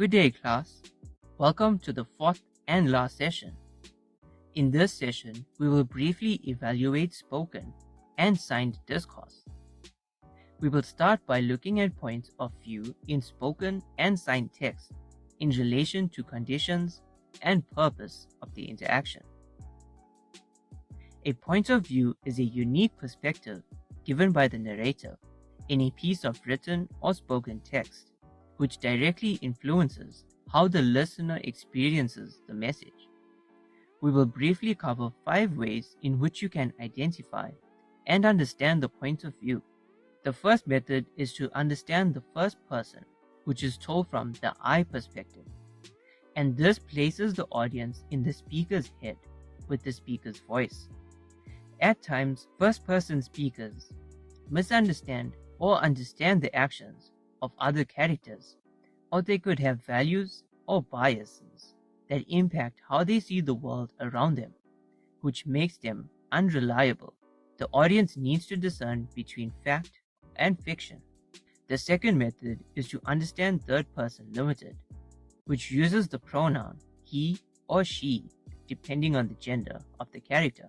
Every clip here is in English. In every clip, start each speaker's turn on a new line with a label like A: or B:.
A: Good day, class. Welcome to the fourth and last session. In this session, we will briefly evaluate spoken and signed discourse. We will start by looking at points of view in spoken and signed text in relation to conditions and purpose of the interaction. A point of view is a unique perspective given by the narrator in a piece of written or spoken text, which directly influences how the listener experiences the message. We will briefly cover 5 ways in which you can identify and understand the point of view. The first method is to understand the first person, which is told from the I perspective, and this places the audience in the speaker's head with the speaker's voice. At times, first-person speakers misunderstand or understand the actions of other characters, or they could have values or biases that impact how they see the world around them, which makes them unreliable. The audience needs to discern between fact and fiction. The second method is to understand third-person limited, which uses the pronoun he or she depending on the gender of the character.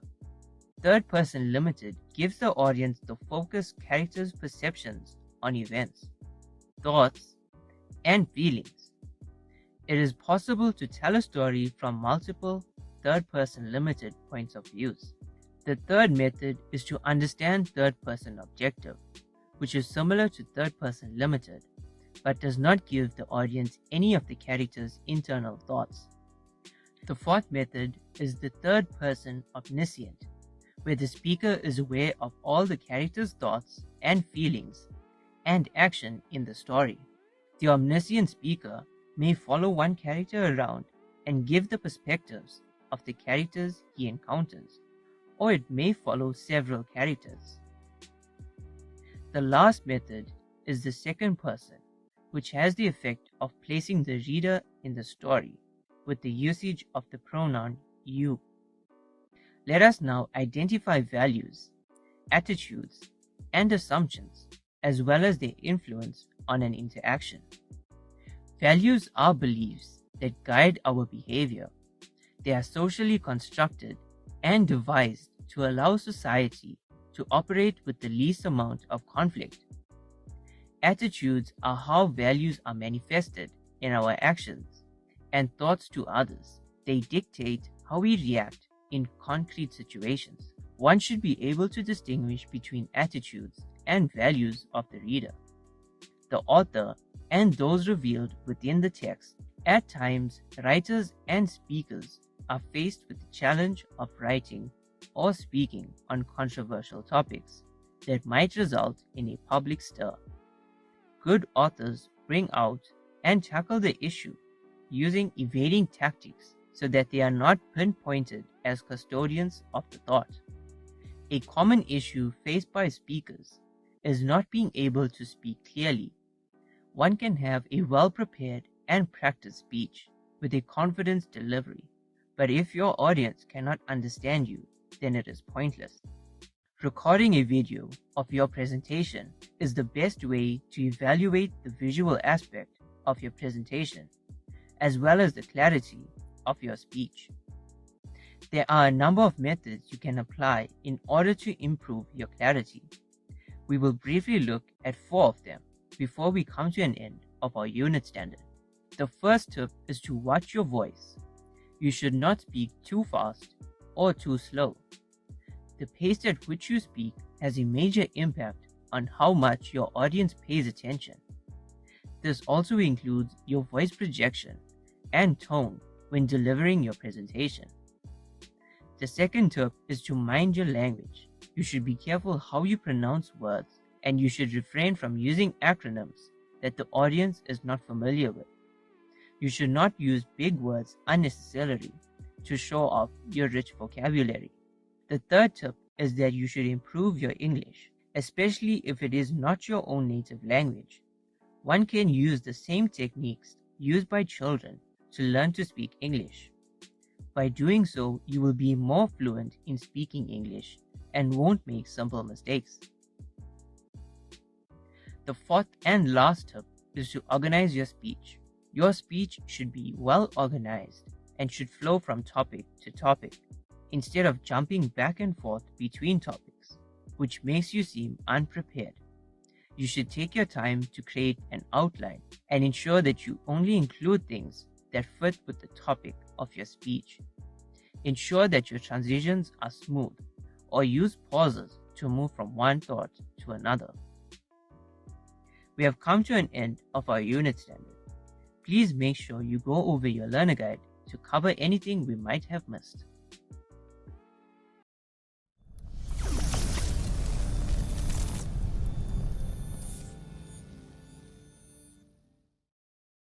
A: Third-person limited gives the audience the focused character's perceptions on events, thoughts, and feelings. It is possible to tell a story from multiple third-person limited points of views. The third method is to understand third-person objective, which is similar to third-person limited, but does not give the audience any of the character's internal thoughts. The fourth method is the third-person omniscient, where the speaker is aware of all the character's thoughts and feelings and action in the story. The omniscient speaker may follow one character around and give the perspectives of the characters he encounters, or it may follow several characters. The last method is the second person, which has the effect of placing the reader in the story with the usage of the pronoun you. Let us now identify values, attitudes, and assumptions, as well as their influence on an interaction. Values are beliefs that guide our behavior. They are socially constructed and devised to allow society to operate with the least amount of conflict. Attitudes are how values are manifested in our actions and thoughts to others. They dictate how we react in concrete situations. One should be able to distinguish between attitudes and values of the reader, the author, and those revealed within the text. At times, writers and speakers are faced with the challenge of writing or speaking on controversial topics that might result in a public stir. Good authors bring out and tackle the issue using evading tactics so that they are not pinpointed as custodians of the thought. A common issue faced by speakers is not being able to speak clearly. One can have a well-prepared and practiced speech with a confident delivery, but if your audience cannot understand you, then it is pointless. Recording a video of your presentation is the best way to evaluate the visual aspect of your presentation, as well as the clarity of your speech. There are a number of methods you can apply in order to improve your clarity. We will briefly look at 4 of them before we come to an end of our unit standard. The first tip is to watch your voice. You should not speak too fast or too slow. The pace at which you speak has a major impact on how much your audience pays attention. This also includes your voice projection and tone when delivering your presentation. The second tip is to mind your language. You should be careful how you pronounce words, and you should refrain from using acronyms that the audience is not familiar with. You should not use big words unnecessarily to show off your rich vocabulary. The third tip is that you should improve your English, especially if it is not your own native language. One can use the same techniques used by children to learn to speak English. By doing so, you will be more fluent in speaking English and won't make simple mistakes. The fourth and last tip is to organize your speech. Your speech should be well organized and should flow from topic to topic, instead of jumping back and forth between topics, which makes you seem unprepared. You should take your time to create an outline and ensure that you only include things that fit with the topic of your speech. Ensure that your transitions are smooth, or use pauses to move from one thought to another. We have come to an end of our unit standard. Please make sure you go over your learner guide to cover anything we might have missed.